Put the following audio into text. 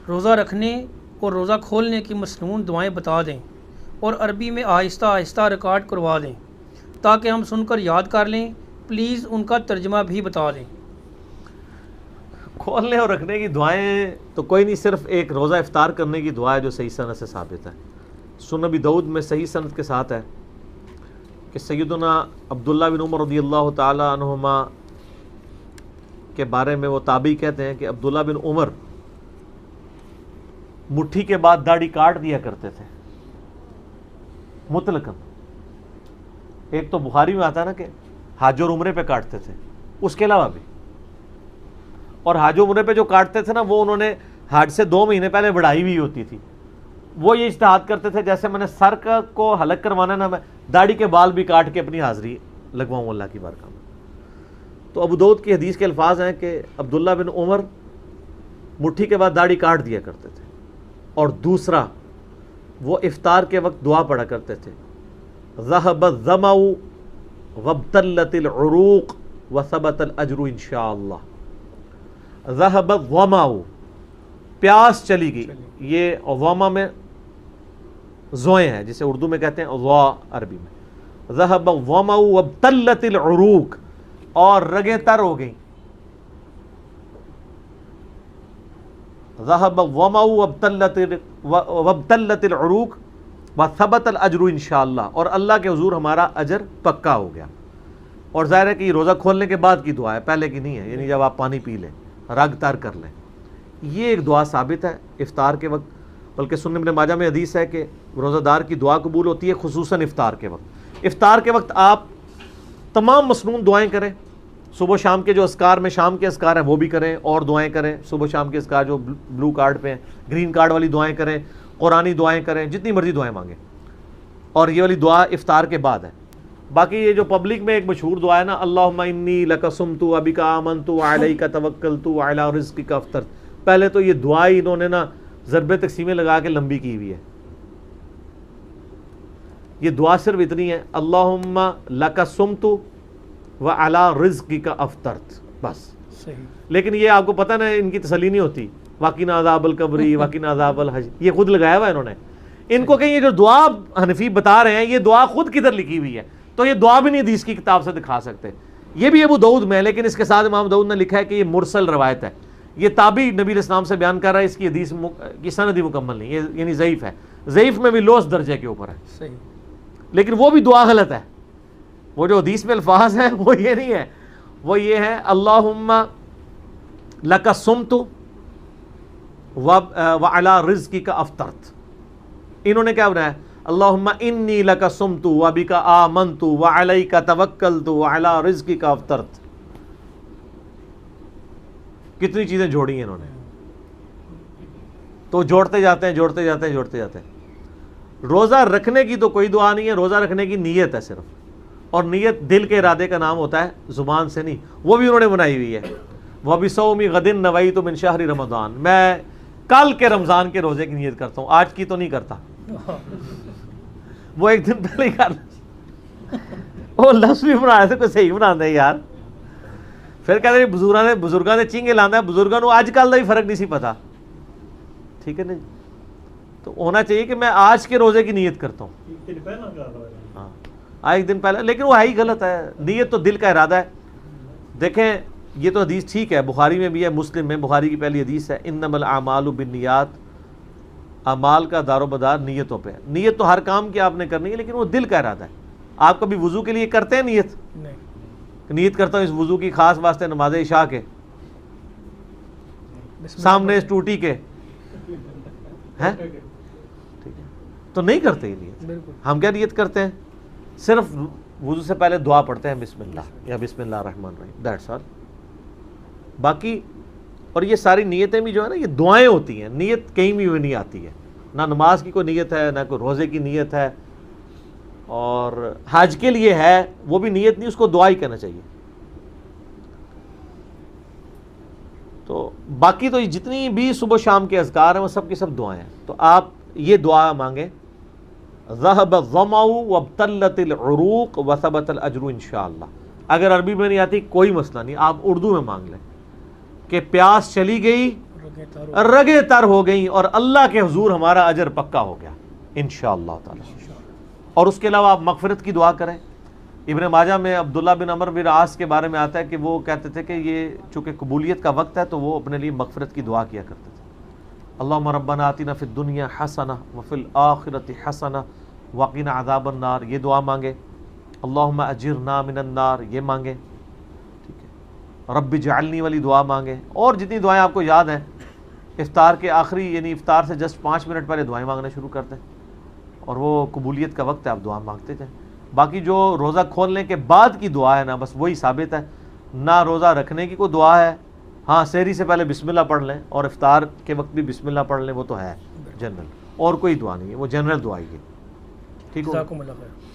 روزہ رکھنے اور روزہ کھولنے کی مصنون دعائیں بتا دیں اور عربی میں آہستہ آہستہ ریکارڈ کروا دیں تاکہ ہم سن کر یاد کر لیں. پلیز ان کا ترجمہ بھی بتا دیں. کھولنے اور رکھنے کی دعائیں تو کوئی نہیں، صرف ایک روزہ افطار کرنے کی دعا ہے جو صحیح سند سے ثابت ہے. سنن ابی داؤد میں صحیح سند کے ساتھ ہے کہ سیدنا عبداللہ بن عمر رضی اللہ تعالی عنہما کے بارے میں وہ تابعی کہتے ہیں کہ عبداللہ بن عمر مٹھی کے بعد داڑھی کاٹ دیا کرتے تھے مطلقاً. ایک تو بخاری میں آتا ہے نا کہ حج اور عمرے پہ کاٹتے تھے، اس کے علاوہ بھی. اور حج و عمرے پہ جو کاٹتے تھے نا وہ انہوں نے حج سے 2 مہینے پہلے بڑھائی ہوئی ہوتی تھی. وہ یہ اجتہاد کرتے تھے جیسے میں نے سر کو حلق کروانا نا، میں داڑھی کے بال بھی کاٹ کے اپنی حاضری لگواؤں اللہ کی بارگاہ میں. تو ابو داؤد کی حدیث کے الفاظ ہیں کہ عبداللہ بن عمر مٹھی کے بعد داڑھی کاٹ دیا کرتے تھے. اور دوسرا وہ افطار کے وقت دعا پڑھا کرتے تھے، ذهب الظمأ وابتلت العروق وثبت الاجر انشاءاللہ. ذهب الظمأ، پیاس چلی گئی. یہ ظما میں زوئیں ہیں جسے اردو میں کہتے ہیں ضا عربی میں. ذهب الظمأ وابتلت العروق، اور رگیں تر ہو گئیں. ذهب الظمأ وابتلت العروق وثبت الاجر انشاءاللہ، اور اللہ کے حضور ہمارا اجر پکا ہو گیا. اور ظاہر ہے کہ یہ روزہ کھولنے کے بعد کی دعا ہے، پہلے کی نہیں ہے. یعنی جب آپ پانی پی لیں، رگ تر کر لیں، یہ ایک دعا ثابت ہے افطار کے وقت. بلکہ سنن ابن ماجہ میں حدیث ہے کہ روزہ دار کی دعا قبول ہوتی ہے خصوصاً افطار کے وقت. افطار کے وقت آپ تمام مسنون دعائیں کریں. صبح شام کے جو اذکار میں شام کے اذکار ہیں وہ بھی کریں، اور دعائیں کریں. صبح شام کے اذکار جو بلو کارڈ پہ ہیں، گرین کارڈ والی دعائیں کریں، قرآنی دعائیں کریں، جتنی مرضی دعائیں مانگیں. اور یہ والی دعا افطار کے بعد ہے. باقی یہ جو پبلک میں ایک مشہور دعا ہے نا، اللہم انی لک صمت وبک آمنت وعلیک توکلت وعلی رزقک افطرت، پہلے تو یہ دعا ہی انہوں نے نا ضرب تقسیمیں لگا کے لمبی کی ہوئی ہے. یہ دعا صرف اتنی ہے، اللہم لک صمت وعلی رزقک افطرت، بس. صحیح. لیکن یہ آپ کو پتہ نا ان کی تسلی نہیں ہوتی، وقنا عذاب القبر وقنا عذاب الحج، یہ خود لگایا ہوا ہے انہوں نے. ان کو کہیں یہ جو دعا حنفی بتا رہے ہیں یہ دعا خود کدھر لکھی ہوئی ہے، تو یہ دعا بھی نہیں حدیث کی کتاب سے دکھا سکتے. یہ بھی ابو داؤد میں، لیکن اس کے ساتھ امام داؤد نے لکھا ہے کہ یہ مرسل روایت ہے. یہ تابعی نبی علیہ السلام سے بیان کر رہا ہے، اس کی حدیث کی سند مکمل نہیں، یہ یعنی ضعیف ہے. ضعیف میں بھی لوس درجے کے اوپر ہے. صحیح. لیکن وہ بھی دعا غلط ہے. وہ جو حدیث میں الفاظ ہیں وہ یہ نہیں ہے، وہ یہ ہے اللہم لک صمت وعلی رزقک افطرت. انہوں نے کیا بنایا، اللہم انی لک صمت وبک آمنت وعلیک توکلت وعلی رزقک افطرت. کتنی چیزیں جوڑی ہیں انہوں نے. تو جوڑتے جاتے ہیں جوڑتے جاتے ہیں جوڑتے جاتے ہیں. روزہ رکھنے کی تو کوئی دعا نہیں ہے، روزہ رکھنے کی نیت ہے صرف. اور نیت دل کے ارادے کا نام ہوتا ہے، زبان سے نہیں. وہ بھی انہوں نے بنائی ہوئی ہے، وَبِصَوْمِ غَدٍ نَوَيْتُ مِنْ شَهْرِ رمضان، میں کل کے رمضان کے روزے کی نیت کرتا ہوں، آج کی تو نہیں کرتا. وہ ایک دن پہلے ہی کر وہ لفظ بھی بنا رہے تھے، کوئی صحیح بنا دے یار. پھر کہتے ہیں بزرگاں نے چنگے لانا ہے، بزرگاں کو آج کل کا بھی فرق نہیں سی پتا. ٹھیک ہے نا؟ تو ہونا چاہیے کہ میں آج کے روزے کی نیت کرتا ہوں. ہاں ایک دن پہلے، لیکن وہ ہے ہی غلط ہے. نیت تو دل کا ارادہ ہے. دیکھیں یہ تو حدیث ٹھیک ہے، بخاری میں بھی ہے، مسلم میں. بخاری کی پہلی حدیث ہے انما الاعمال بالنیات، اعمال کا دار و مدار نیتوں پہ ہے. نیت تو ہر کام کی آپ نے کرنی ہے، لیکن وہ دل کا ارادہ ہے. آپ کبھی وضو کے لیے کرتے ہیں نیت؟ نیت کرتا ہوں اس وضو کی خاص واسطے نماز عشاء کے، سامنے اس ٹوٹی کے، ہیں تو نہیں کرتے یہ نیت. ہم کیا نیت کرتے ہیں؟ صرف وضو سے پہلے دعا پڑھتے ہیں بسم اللہ یا بسم اللہ الرحمن الرحیم، دیٹس آل. باقی اور یہ ساری نیتیں بھی جو ہے نا یہ دعائیں ہوتی ہیں. نیت کہیں بھی نہیں آتی ہے، نہ نماز کی کوئی نیت ہے، نہ کوئی روزے کی نیت ہے. اور حج کے لیے ہے وہ بھی نیت نہیں، اس کو دعا ہی کہنا چاہیے. تو باقی تو جتنی بھی صبح شام کے اذکار ہیں وہ سب کی سب دعائیں ہیں. تو آپ یہ دعا مانگیں، ذهب الظمأ وابتلت العروق وثبت الاجر انشاءاللہ. اگر عربی میں نہیں آتی کوئی مسئلہ نہیں، آپ اردو میں مانگ لیں کہ پیاس چلی گئی رگیں تر ہو گئیں اور اللہ کے حضور ہمارا اجر پکا ہو گیا انشاءاللہ تعالی۔ اور اس کے علاوہ آپ مغفرت کی دعا کریں۔ ابن ماجہ میں عبداللہ بن عمر بن عاص کے بارے میں آتا ہے کہ وہ کہتے تھے کہ یہ چونکہ قبولیت کا وقت ہے تو وہ اپنے لیے مغفرت کی دعا کیا کرتے تھے۔ اللہم ربنا آتنا فی الدنیا حسنہ وفی الآخرۃ حسنہ وقنا عذاب النار، یہ دعا مانگے۔ اللہم اجرنا من النار، یہ مانگے، ٹھیک ہے۔ رب اجعلنی والی دعا مانگے، اور جتنی دعائیں آپ کو یاد ہیں افطار کے آخری یعنی افطار سے جسٹ 5 منٹ پہلے دعائیں مانگنا شروع کر دیں، اور وہ قبولیت کا وقت ہے، آپ دعا مانگتے جائیں۔ باقی جو روزہ کھولنے کے بعد کی دعا ہے نا، بس وہی ثابت ہے، نہ روزہ رکھنے کی کوئی دعا ہے۔ ہاں سحری سے پہلے بسم اللہ پڑھ لیں اور افطار کے وقت بھی بسم اللہ پڑھ لیں، وہ تو ہے جنرل، اور کوئی دعا نہیں ہے، وہ جنرل دعا ہی ہے، ٹھیک ہو؟ جزاکم اللہ خیر۔